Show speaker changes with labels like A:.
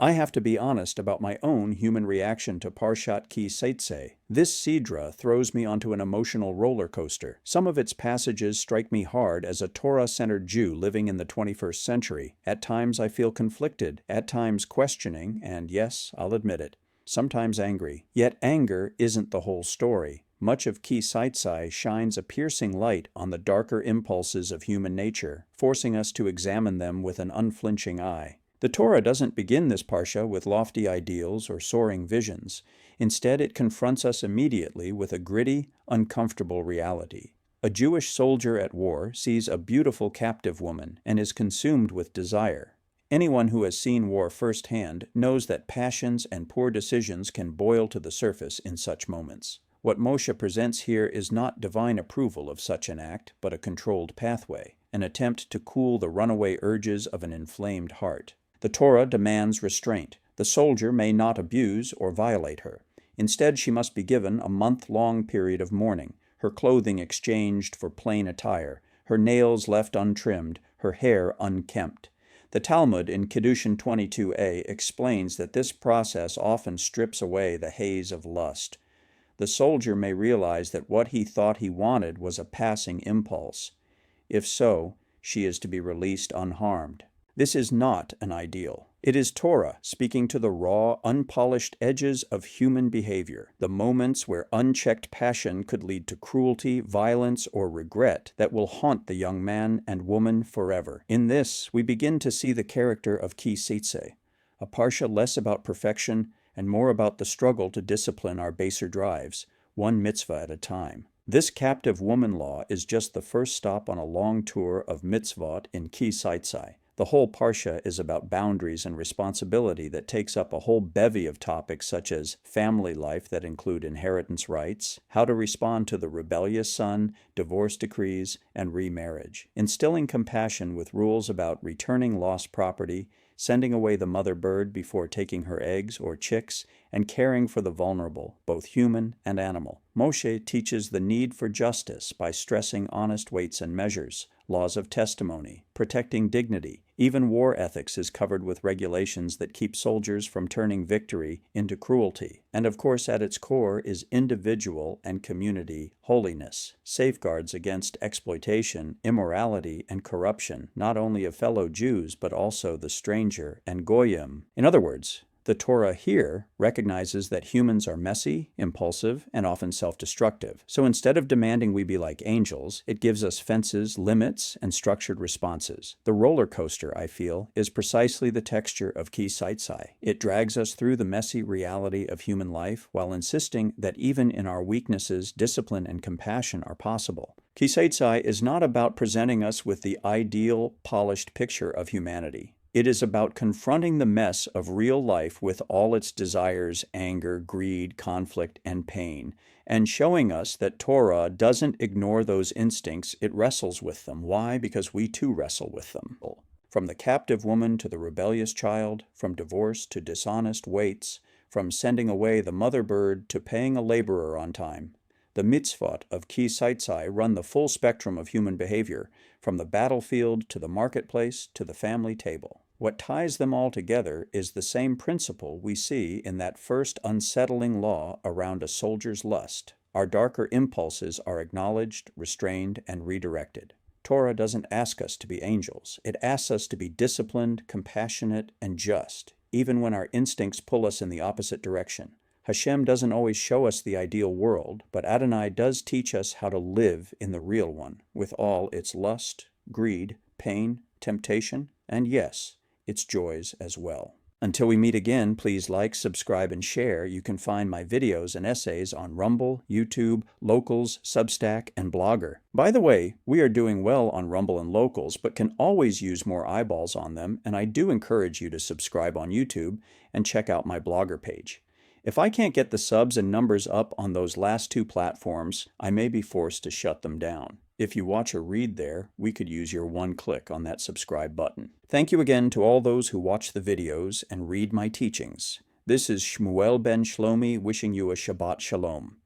A: I have to be honest about my own human reaction to Parshat Ki Seitzei. This sidra throws me onto an emotional roller coaster. Some of its passages strike me hard as a Torah-centered Jew living in the 21st century. At times I feel conflicted, at times questioning, and yes, I'll admit it, sometimes angry. Yet anger isn't the whole story. Much of Ki Seitzei shines a piercing light on the darker impulses of human nature, forcing us to examine them with an unflinching eye. The Torah doesn't begin this parsha with lofty ideals or soaring visions. Instead, it confronts us immediately with a gritty, uncomfortable reality. A Jewish soldier at war sees a beautiful captive woman and is consumed with desire. Anyone who has seen war firsthand knows that passions and poor decisions can boil to the surface in such moments. What Moshe presents here is not divine approval of such an act, but a controlled pathway, an attempt to cool the runaway urges of an inflamed heart. The Torah demands restraint. The soldier may not abuse or violate her. Instead, she must be given a month-long period of mourning, her clothing exchanged for plain attire, her nails left untrimmed, her hair unkempt. The Talmud in Kiddushin 22a explains that this process often strips away the haze of lust. The soldier may realize that what he thought he wanted was a passing impulse. If so, she is to be released unharmed. This is not an ideal. It is Torah speaking to the raw, unpolished edges of human behavior, the moments where unchecked passion could lead to cruelty, violence, or regret that will haunt the young man and woman forever. In this, we begin to see the character of Ki Seitzei, a parsha less about perfection and more about the struggle to discipline our baser drives, one mitzvah at a time. This captive woman law is just the first stop on a long tour of mitzvot in Ki Seitzei. The whole parsha is about boundaries and responsibility that takes up a whole bevy of topics such as family life that include inheritance rights, how to respond to the rebellious son, divorce decrees, and remarriage, instilling compassion with rules about returning lost property, sending away the mother bird before taking her eggs or chicks, and caring for the vulnerable, both human and animal. Moshe teaches the need for justice by stressing honest weights and measures, laws of testimony, protecting dignity. Even war ethics is covered with regulations that keep soldiers from turning victory into cruelty. And of course, at its core is individual and community holiness, safeguards against exploitation, immorality, and corruption, not only of fellow Jews, but also the stranger and goyim. In other words, the Torah here recognizes that humans are messy, impulsive, and often self-destructive. So instead of demanding we be like angels, it gives us fences, limits, and structured responses. The roller coaster, I feel, is precisely the texture of Ki Seitzei. It drags us through the messy reality of human life while insisting that even in our weaknesses, discipline and compassion are possible. Ki Seitzei is not about presenting us with the ideal, polished picture of humanity. It is about confronting the mess of real life with all its desires, anger, greed, conflict, and pain, and showing us that Torah doesn't ignore those instincts, it wrestles with them. Why? Because we too wrestle with them. From the captive woman to the rebellious child, from divorce to dishonest weights, from sending away the mother bird to paying a laborer on time. The mitzvot of Ki Seitzei run the full spectrum of human behavior, from the battlefield to the marketplace to the family table. What ties them all together is the same principle we see in that first unsettling law around a soldier's lust. Our darker impulses are acknowledged, restrained, and redirected. Torah doesn't ask us to be angels. It asks us to be disciplined, compassionate, and just, even when our instincts pull us in the opposite direction. HaShem doesn't always show us the ideal world, but Adonai does teach us how to live in the real one, with all its lust, greed, pain, temptation, and yes, its joys as well. Until we meet again, please like, subscribe, and share. You can find my videos and essays on Rumble, YouTube, Locals, Substack, and Blogger. By the way, we are doing well on Rumble and Locals, but can always use more eyeballs on them, and I do encourage you to subscribe on YouTube and check out my Blogger page. If I can't get the subs and numbers up on those last two platforms, I may be forced to shut them down. If you watch or read there, we could use your one click on that subscribe button. Thank you again to all those who watch the videos and read my teachings. This is Shmuel ben Shlomi wishing you a Shabbat Shalom.